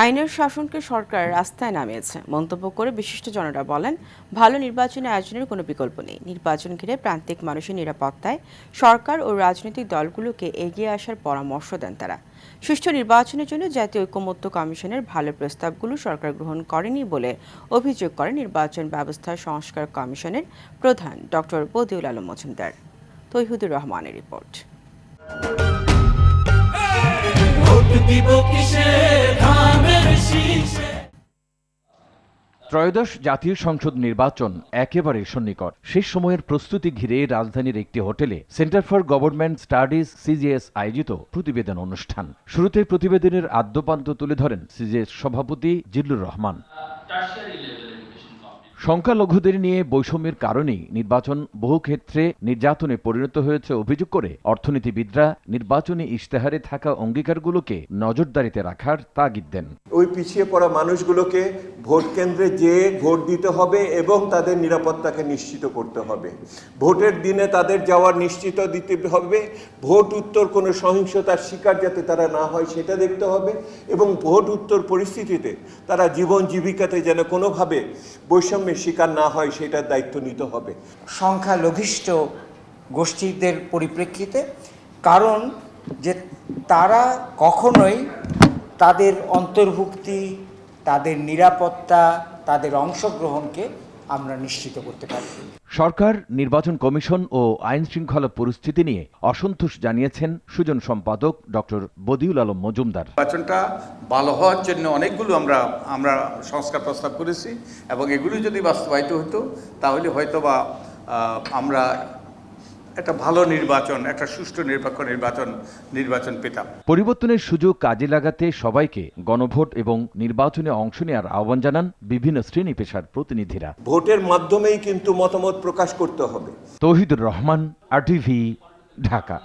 আইনের শাসনকে সরকার রাস্তায় নামিয়েছে মন্তব্য করে বিশিষ্টজনেরা বলেন, ভালো নির্বাচনী আয়োজনের কোনো বিকল্প নেই। নির্বাচন ঘিরে প্রান্তিক মানুষের নিরাপত্তায় সরকার ও রাজনৈতিক দলগুলোকে এগিয়ে আসার পরামর্শ দেন তারা। সুষ্ঠু নির্বাচনের জন্য জাতীয় ঐকমত্য কমিশনের ভালো প্রস্তাবগুলো সরকার গ্রহণ করেনি বলে অভিযোগ করেন নির্বাচন ব্যবস্থা সংস্কার কমিশনের প্রধান ডক্টর বদিউল আলম মজুমদার। তৌহিদুর রহমানের রিপোর্ট। ত্রয়োদশ জাতীয় সংসদ নির্বাচন একেবারে সন্নিকট। শেষ সময়ের প্রস্তুতি ঘিরে রাজধানীর একটি হোটেলে centre for government studies CGS আয়োজিত প্রতিবেদন অনুষ্ঠান। শুরুতে প্রতিবেদনের আদ্যপান্ত তুলে ধরেন সিজিএস সভাপতি জিল্লুর রহমান। সংখ্যালঘুদের নিয়ে বৈষম্যের কারণেই নির্বাচন বহু ক্ষেত্রে নির্যাতনে পরিণত হয়েছে অভিযোগ করে অর্থনীতিবিদরা নির্বাচনী ইশতেহারে থাকা অঙ্গীকারগুলোকে নজরদারিতে রাখার তাগিদ দেন। ওই পিছিয়ে পড়া মানুষগুলোকে ভোট কেন্দ্রে যেয়ে ভোট দিতে হবে এবং তাদের নিরাপত্তাকে নিশ্চিত করতে হবে। ভোটের দিনে তাদের যাওয়ার নিশ্চিত দিতে হবে। ভোট উত্তর কোনো সহিংসতার শিকার যাতে তারা না হয় সেটা দেখতে হবে এবং ভোট উত্তর পরিস্থিতিতে তারা জীবন জীবিকাতে যেন কোনোভাবে বৈষম্যের শিকার না হয় সেটার দায়িত্ব নিতে হবে। সংখ্যালঘিষ্ঠ গোষ্ঠীদের পরিপ্রেক্ষিতে, কারণ যে তারা কখনোই তাদের অন্তর্ভুক্তি, তাদের নিরাপত্তা, তাদের অংশগ্রহণকে আমরা নিশ্চিত করতে পারি। সরকার, নির্বাচন কমিশন ও আইন শৃঙ্খলা পরিস্থিতি নিয়ে অসন্তোষ জানিয়েছেন সুজন সম্পাদক ডক্টর বদিউল আলম মজুমদার। নির্বাচনটা ভালো হওয়ার জন্য অনেকগুলো আমরা সংস্কার প্রস্তাব করেছি এবং এগুলি যদি বাস্তবায়িত হতো তাহলে হয়তোবা আমরা একটা ভালো নির্বাচন, একটা সুষ্ঠু নিরপেক্ষ নির্বাচন পেতাম। পরিবর্তনের সুযোগ কাজে লাগাতে সবাইকে গণভোট এবং নির্বাচনে অংশ নেওয়ার আহ্বান জানান বিভিন্ন শ্রেণী পেশার প্রতিনিধিরা। ভোটের মাধ্যমেই কিন্তু মতামত প্রকাশ করতে হবে। তৌহিদুর রহমান, RTV, ঢাকা।